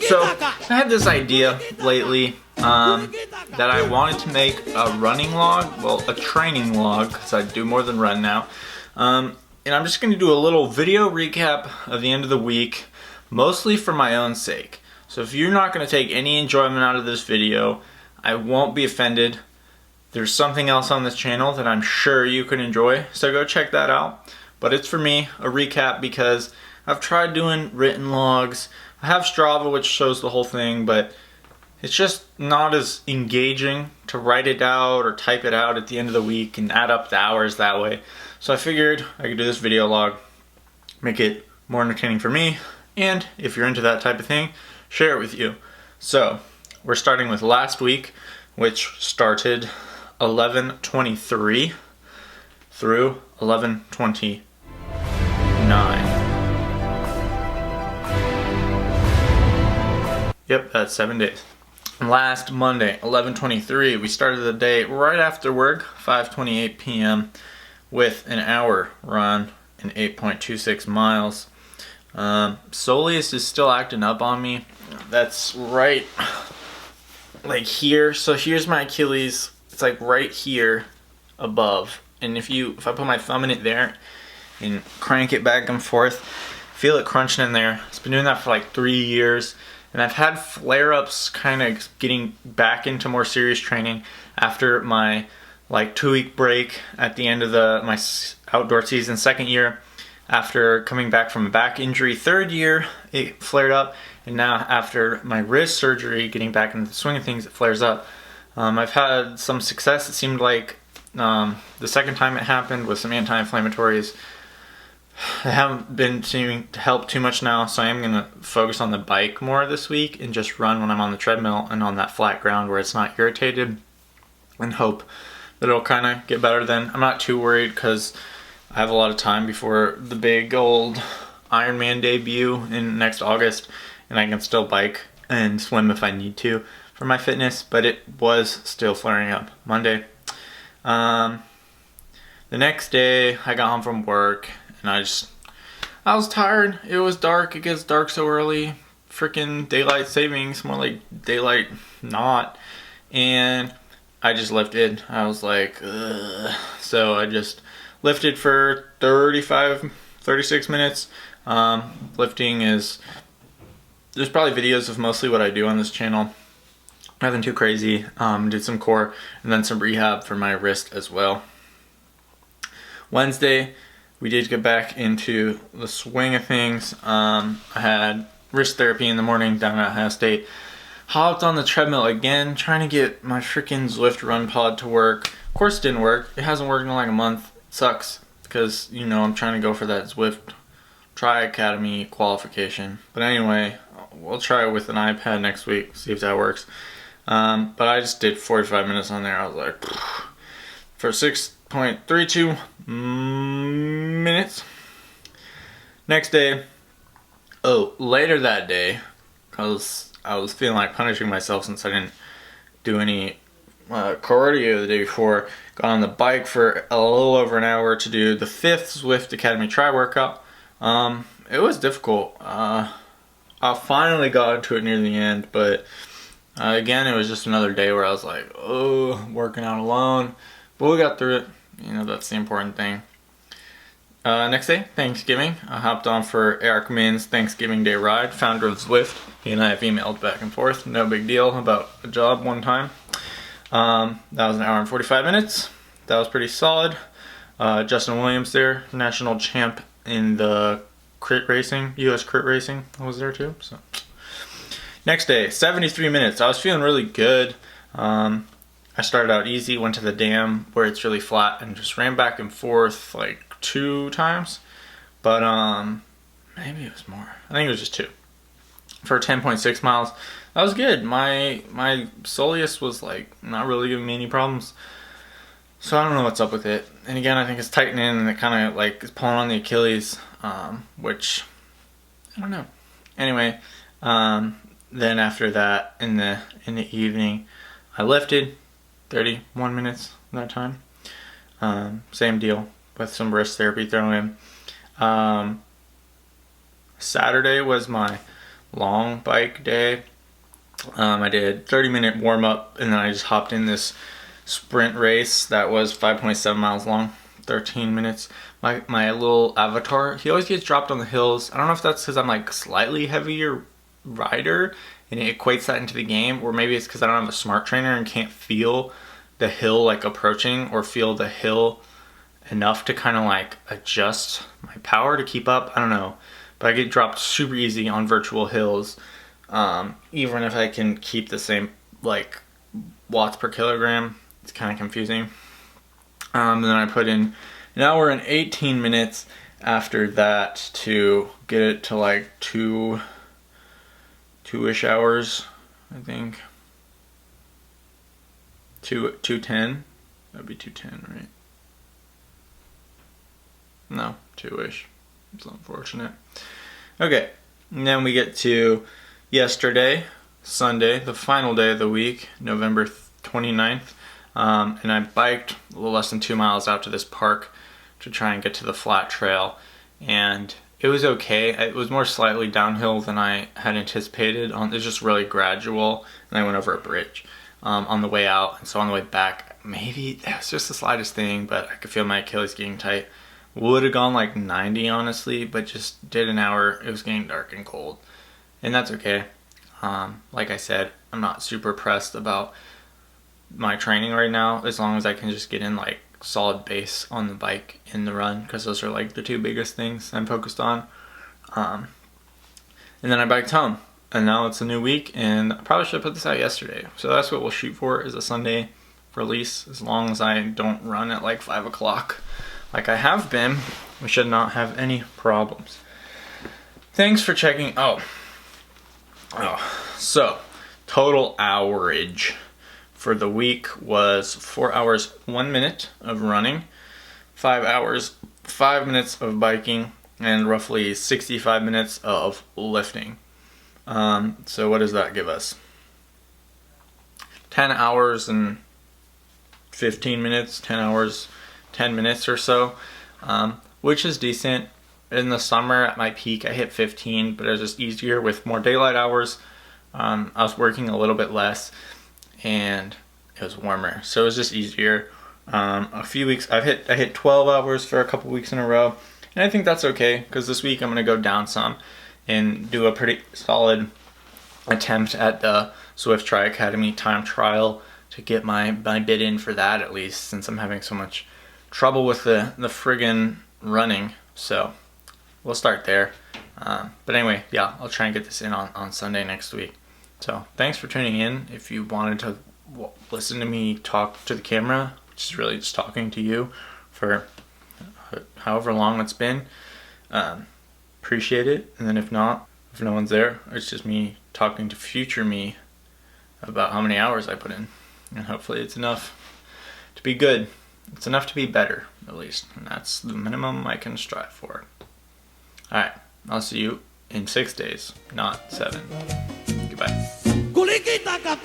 So, I had this idea lately that I wanted to make a running log, well, a training log, because I do more than run now. And I'm just going to do a little video recap of the end of the week, mostly for my own sake. So if you're not going to take any enjoyment out of this video, I won't be offended. There's something else on this channel that I'm sure you can enjoy, so go check that out. But it's for me, a recap, because I've tried doing written logs. I have Strava, which shows the whole thing, but it's just not as engaging to write it out or type it out at the end of the week and add up the hours that way. So I figured I could do this video log, make it more entertaining for me, and if you're into that type of thing, share it with you. So we're starting with last week, which started 11/23 through 11/29. Yep, that's 7 days. Last Monday, 11/23, we started the day right after work, 5:28 p.m. with an hour run and 8.26 miles. Soleus is still acting up on me. That's right, like here. So here's my Achilles. It's like right here above. And if I put my thumb in it there and crank it back and forth, feel it crunching in there. It's been doing that for like 3 years. And I've had flare-ups kind of getting back into more serious training after my like 2-week break at the end of my outdoor season, second year. After coming back from a back injury, third year, it flared up. And now after my wrist surgery, getting back into the swing of things, it flares up. I've had some success. It seemed like the second time it happened with some anti-inflammatories. I haven't been seeming to help too much now, so I am going to focus on the bike more this week and just run when I'm on the treadmill and on that flat ground where it's not irritated, and hope that it'll kind of get better then. I'm not too worried because I have a lot of time before the big old Ironman debut in next August, and I can still bike and swim if I need to for my fitness, but it was still flaring up Monday. The next day I got home from work and I was tired. It was dark. It gets dark so early. Freaking daylight savings, more like daylight not. And I just lifted. I was like, ugh. So I just lifted for 36 minutes. Lifting there's probably videos of mostly what I do on this channel. Nothing too crazy. Did some core and then some rehab for my wrist as well. Wednesday, we did get back into the swing of things. I had wrist therapy in the morning down at Ohio State. Hopped on the treadmill again, trying to get my freaking Zwift run pod to work. Of course it didn't work. It hasn't worked in like a month. It sucks because, you know, I'm trying to go for that Zwift Tri-Academy qualification. But anyway, we'll try it with an iPad next week, see if that works. But I just did 45 minutes on there. I was like, for 6.32 minutes. Next day, later that day, because I was feeling like punishing myself since I didn't do any cardio the day before. Got on the bike for a little over an hour to do the 5th Zwift Academy tri-workout. It was difficult. I finally got into it near the end, but again, it was just another day where I was like, oh, working out alone. But we got through it. You know, that's the important thing. Next day, Thanksgiving. I hopped on for Eric Min's Thanksgiving Day ride, founder of Zwift. He and I have emailed back and forth. No big deal about a job one time. That was an hour and 45 minutes. That was pretty solid. Justin Williams there, national champ in the crit racing, US crit racing, was there too. So next day, 73 minutes. I was feeling really good. I started out easy, went to the dam where it's really flat and just ran back and forth like 2 times. But maybe it was more. I think it was just 2. For 10.6 miles. That was good. My soleus was like not really giving me any problems. So I don't know what's up with it. And again, I think it's tightening and it kind of like is pulling on the Achilles, which I don't know. Anyway, then after that, in the evening, I lifted 31 minutes that time. Same deal with some wrist therapy thrown in. Saturday was my long bike day. I did 30-minute warm up, and then I just hopped in this sprint race that was 5.7 miles long, 13 minutes. My little avatar, he always gets dropped on the hills. I don't know if that's because I'm like slightly heavier rider and it equates that into the game, or maybe it's because I don't have a smart trainer and can't feel the hill like approaching, or feel the hill enough to kind of like adjust my power to keep up. I don't know, but I get dropped super easy on virtual hills, even if I can keep the same like watts per kilogram. It's kind of confusing. And then I put in an hour and 18 minutes after that to get it to like two-ish hours, I think. 2:10. That'd be 2:10, right? No, 2-ish. It's unfortunate. Okay, and then we get to yesterday, Sunday, the final day of the week, November 29th. And I biked a little less than 2 miles out to this park to try and get to the flat trail. And it was okay. It was more slightly downhill than I had anticipated. It was just really gradual. And I went over a bridge on the way out. And so on the way back, maybe it was just the slightest thing, but I could feel my Achilles getting tight. Would have gone like 90, honestly, but just did an hour. It was getting dark and cold. And that's okay. Like I said, I'm not super pressed about my training right now, as long as I can just get in like solid base on the bike in the run, because those are like the two biggest things I'm focused on. And then I biked home, and now it's a new week, and I probably should have put this out yesterday. So that's what we'll shoot for, is a Sunday release. As long as I don't run at like 5 o'clock like I have been, we should not have any problems. Thanks for checking. So total hourage for the week was 4 hours 1 minute of running, 5 hours 5 minutes of biking, and roughly 65 minutes of lifting. So what does that give us? 10 hours and 15 minutes, 10 hours 10 minutes or so, which is decent. In the summer at my peak I hit 15, but it was just easier with more daylight hours. I was working a little bit less, and it was warmer, so it was just easier. A few weeks I hit 12 hours for a couple weeks in a row, and I think that's okay, because this week I'm going to go down some and do a pretty solid attempt at the Swift Tri Academy time trial to get my bid in for that, at least, since I'm having so much trouble with the friggin' running. So we'll start there. But anyway, yeah, I'll try and get this in on Sunday next week. So thanks for tuning in. If you wanted to listen to me talk to the camera, which is really just talking to you for however long it's been, appreciate it. And then if not, if no one's there, it's just me talking to future me about how many hours I put in, and hopefully it's enough to be good. It's enough to be better, at least, and that's the minimum I can strive for. Alright, I'll see you in 6 days, not 7. Goodbye. Kulikitaka.